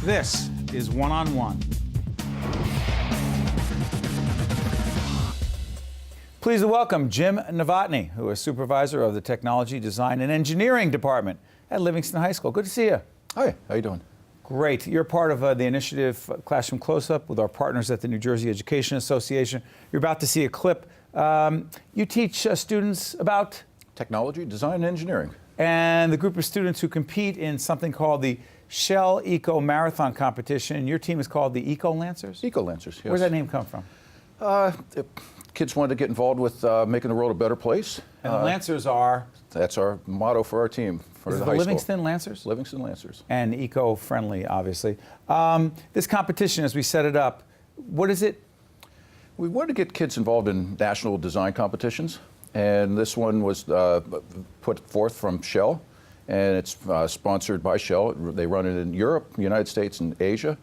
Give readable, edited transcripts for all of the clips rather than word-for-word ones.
This is One-on-One. Pleased to welcome Jim Novotny, who is supervisor of the Technology, Design, and Engineering Department at Livingston High School. Good to see you. Hi, how you doing? Great. You're part of the initiative Classroom Close-Up with our partners at the New Jersey Education Association. You're about to see a clip. You teach students about Technology, Design, and Engineering. And the group of students who compete in something called the Shell Eco Marathon Competition. And your team is called the Eco Lancers? Eco Lancers, yes. Where's that name come from? Kids wanted to get involved with making the world a better place. And the Lancers are? That's our motto for our team, for the high Livingston school. Lancers? Livingston Lancers. And eco-friendly, obviously. This competition, as we set it up, what is it? We wanted to get kids involved in national design competitions, and this one was put forth from Shell, and it's sponsored by Shell. They run it in Europe, United States, and Asia.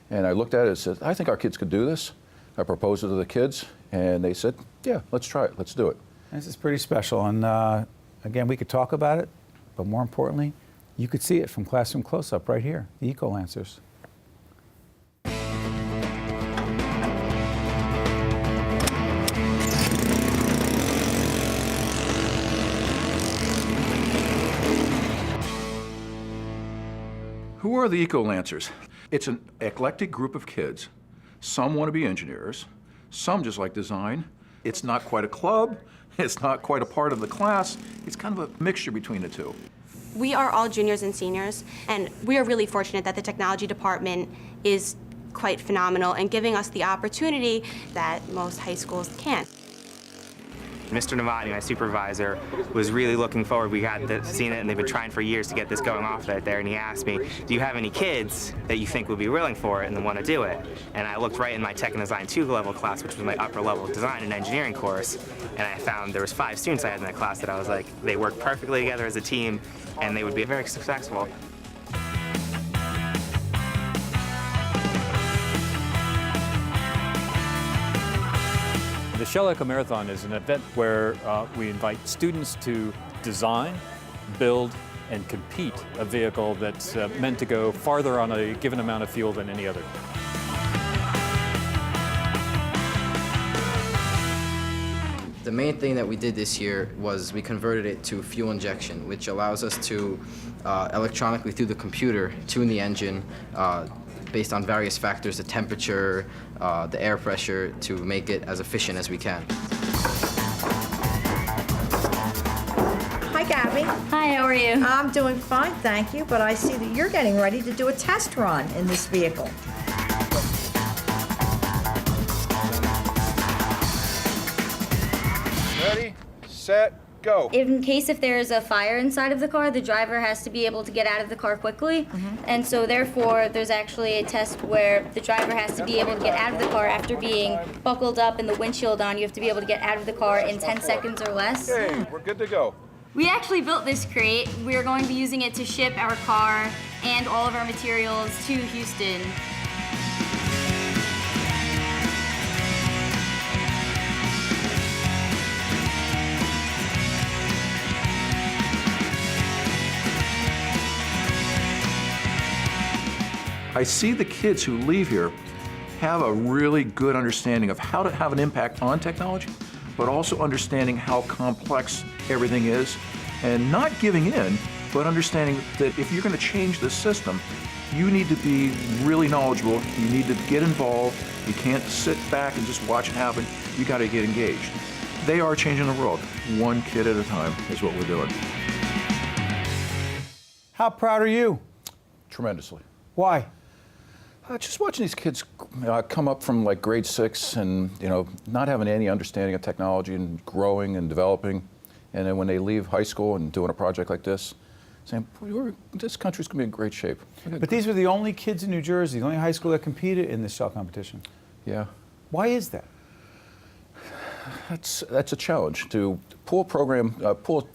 And I looked at it and said, I think our kids could do this. I proposed it to the kids, and they said, yeah, let's try it, let's do it. This is pretty special, and again, we could talk about it, but more importantly, you could see it from Classroom Close-Up right here, the Eco Lancers. Who are the Eco Lancers? It's an eclectic group of kids. Some want to be engineers, some just like design. It's not quite a club, it's not quite a part of the class. It's kind of a mixture between the two. We are all juniors and seniors, and we are really fortunate that the technology department is quite phenomenal and giving us the opportunity that most high schools can't. Mr. Novotny, my supervisor, was really looking forward. We had seen it, and they've been trying for years to get this going off right there, and he asked me, do you have any kids that you think would be willing for it and want to do it? And I looked right in my Tech and Design 2 level class, which was my upper level design and engineering course, and I found there was 5 students I had in that class that I was like, they work perfectly together as a team, and they would be very successful. The Shell Eco Marathon is an event where we invite students to design, build, and compete a vehicle that's meant to go farther on a given amount of fuel than any other. The main thing that we did this year was we converted it to fuel injection, which allows us to electronically through the computer tune the engine based on various factors, the temperature, the air pressure, to make it as efficient as we can. Hi, Gabby. Hi, how are you? I'm doing fine, thank you, but I see that you're getting ready to do a test run in this vehicle. Ready, set, go. In case if there is a fire inside of the car, the driver has to be able to get out of the car quickly. And so therefore, there's actually a test where the driver has to be able to get out of the car after being buckled up and the windshield on. You have to be able to get out of the car in 10 seconds or less. Okay, we're good to go. We actually built this crate. We're going to be using it to ship our car and all of our materials to Houston. I see the kids who leave here have a really good understanding of how to have an impact on technology, but also understanding how complex everything is, and not giving in, but understanding that if you're going to change the system, you need to be really knowledgeable, you need to get involved, you can't sit back and just watch it happen, you got to get engaged. They are changing the world, one kid at a time is what we're doing. How proud are you? Tremendously. Why? Just watching these kids come up from like grade 6 and not having any understanding of technology and growing and developing, and then when they leave high school and doing a project like this, saying, this country's going to be in great shape. But these were the only kids in New Jersey, the only high school that competed in this Shell competition. Yeah. Why is that? That's a challenge to pull a program, to pull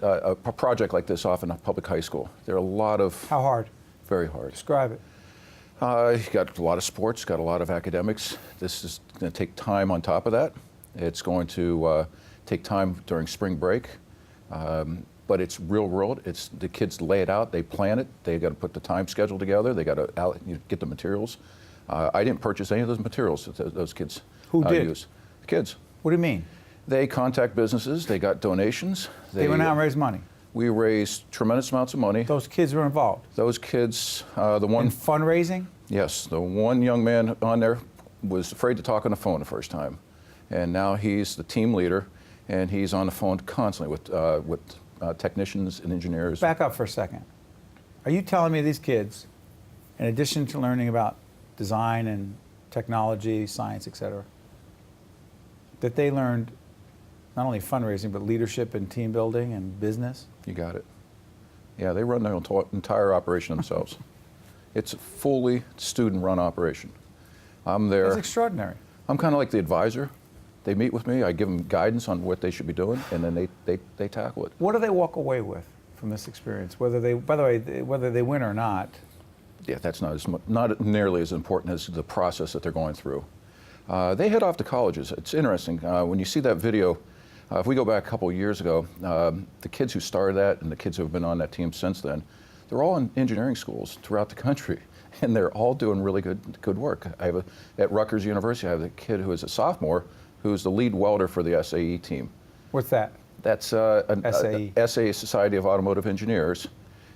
a project like this off in a public high school. There are a lot of... How hard? Very hard. Describe it. You got a lot of sports, got a lot of academics. This is going to take time on top of that. It's going to take time during spring break. but it's real world. It's the kids lay it out, they plan it, they got to put the time schedule together, they got to get the materials. I didn't purchase any of those materials that those kids Who did? use. The kids. What do you mean? They contact businesses, they got donations. They went out and raised money. We raised tremendous amounts of money. Those kids were involved. Those kids, the one... In fundraising? Yes, the one young man on there was afraid to talk on the phone the first time. And now he's the team leader, and he's on the phone constantly with technicians and engineers. Back up for a second. Are you telling me these kids, in addition to learning about design and technology, science, et cetera, that they learned not only fundraising, but leadership and team building and business? You got it. Yeah, they run their entire operation themselves. It's a fully student-run operation. I'm there. That's extraordinary. I'm kind of like the advisor. They meet with me, I give them guidance on what they should be doing, and then they tackle it. What do they walk away with from this experience? Whether they, by the way, whether they win or not? Yeah, that's not nearly as important as the process that they're going through. They head off to colleges. It's interesting. When you see that video, if we go back a couple of years ago, the kids who started that and the kids who have been on that team since then, they're all in engineering schools throughout the country, and they're all doing really good work. At Rutgers University, I have a kid who is a sophomore who's the lead welder for the SAE team. What's that? That's SAE. SAE, Society of Automotive Engineers,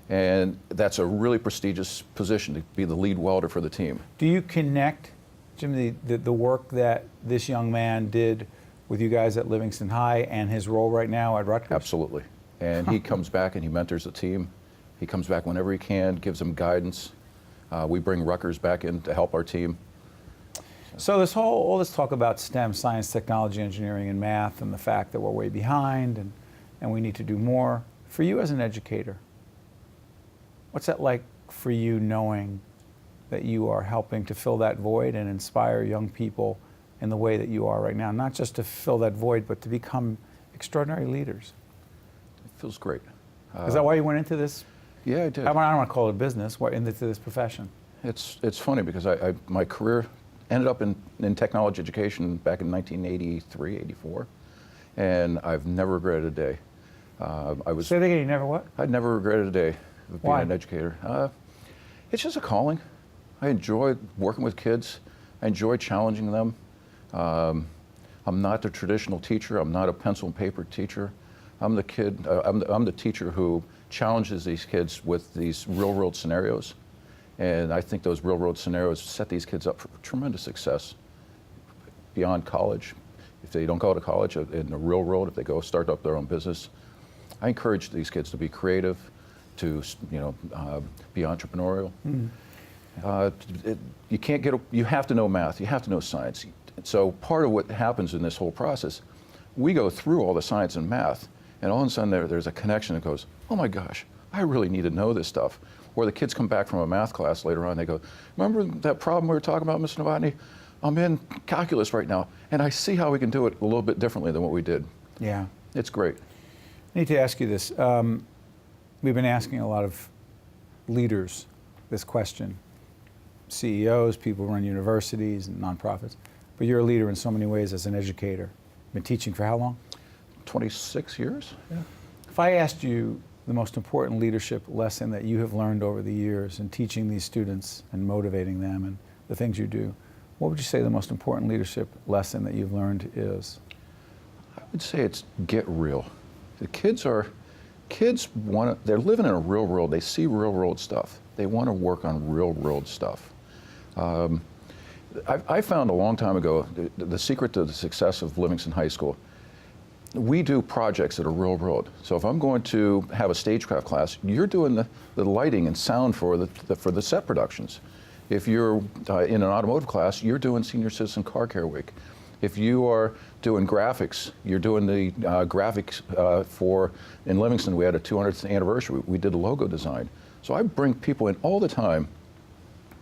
and that's a really prestigious position to be the lead welder for the team. Do you connect, Jim, the work that this young man did with you guys at Livingston High and his role right now at Rutgers? Absolutely. And he comes back and he mentors the team. He comes back whenever he can, gives them guidance. We bring Rutgers back in to help our team. So all this talk about STEM, science, technology, engineering, and math, and the fact that we're way behind and we need to do more. For you as an educator, what's that like for you knowing that you are helping to fill that void and inspire young people in the way that you are right now? Not just to fill that void, but to become extraordinary leaders. It feels great. Is that why you went into this? Yeah, I did. I don't want to call it a business. Why into this profession? It's funny because my career ended up in technology education back in 1983, 84, and I've never regretted a day. Say that again, you never what? I'd never regretted a day of being Why? an educator. It's just a calling. I enjoy working with kids. I enjoy challenging them. I'm not the traditional teacher. I'm not a pencil and paper teacher. I'm the teacher who challenges these kids with these real-world scenarios. And I think those real-world scenarios set these kids up for tremendous success beyond college. If they don't go to college, in the real world, if they go start up their own business, I encourage these kids to be creative, to be entrepreneurial. You have to know math, you have to know science. So part of what happens in this whole process, we go through all the science and math, and all of a sudden there's a connection that goes, oh my gosh, I really need to know this stuff. Or the kids come back from a math class later on, they go, remember that problem we were talking about, Mr. Novotny? I'm in calculus right now, and I see how we can do it a little bit differently than what we did. Yeah. It's great. I need to ask you this. We've been asking a lot of leaders this question. CEOs, people who run universities and nonprofits. But you're a leader in so many ways as an educator. Been teaching for how long? 26 years? Yeah. If I asked you the most important leadership lesson that you have learned over the years in teaching these students and motivating them and the things you do, what would you say the most important leadership lesson that you've learned is? I would say it's get real. The kids they're living in a real world. They see real world stuff. They want to work on real world stuff. I found a long time ago the secret to the success of Livingston High School. We do projects that are real world. So if I'm going to have a stagecraft class, you're doing the lighting and sound for the set productions. If you're in an automotive class, you're doing Senior Citizen Car Care Week. If you are doing graphics, you're doing the graphics in Livingston, we had a 200th anniversary. We did a logo design. So I bring people in all the time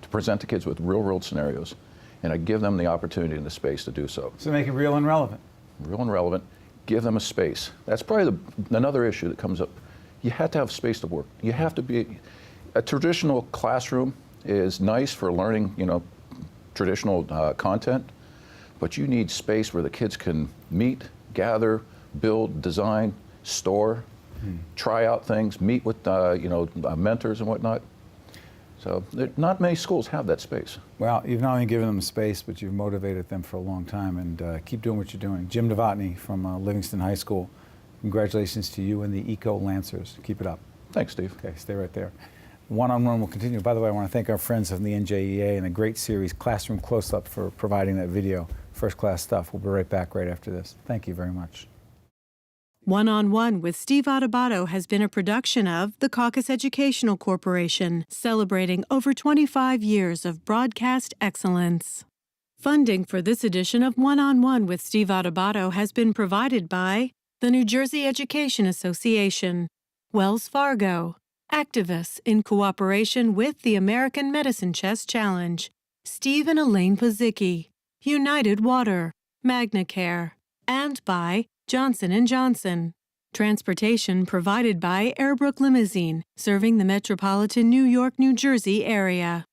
to present to kids with real world scenarios, and I give them the opportunity and the space to do so. So make it real and relevant. Real and relevant. Give them a space. That's probably another issue that comes up. You have to have space to work. You have to be, a traditional classroom is nice for learning, traditional content, but you need space where the kids can meet, gather, build, design, store. try out things, meet with mentors and whatnot. So not many schools have that space. Well, you've not only given them space, but you've motivated them for a long time, and keep doing what you're doing. Jim Novotny from Livingston High School, congratulations to you and the Eco Lancers. Keep it up. Thanks, Steve. Okay, stay right there. One-on-one will continue. By the way, I want to thank our friends from the NJEA and a great series, Classroom Close-Up, for providing that video. First-class stuff. We'll be right back right after this. Thank you very much. One-on-One with Steve Adubato has been a production of the Caucus Educational Corporation, celebrating over 25 years of broadcast excellence. Funding for this edition of One-on-One with Steve Adubato has been provided by the New Jersey Education Association, Wells Fargo, activists in cooperation with the American Medicine Chess Challenge, Steve and Elaine Pazicki, United Water, MagnaCare, and by Johnson & Johnson. Transportation provided by Airbrook Limousine, serving the metropolitan New York, New Jersey area.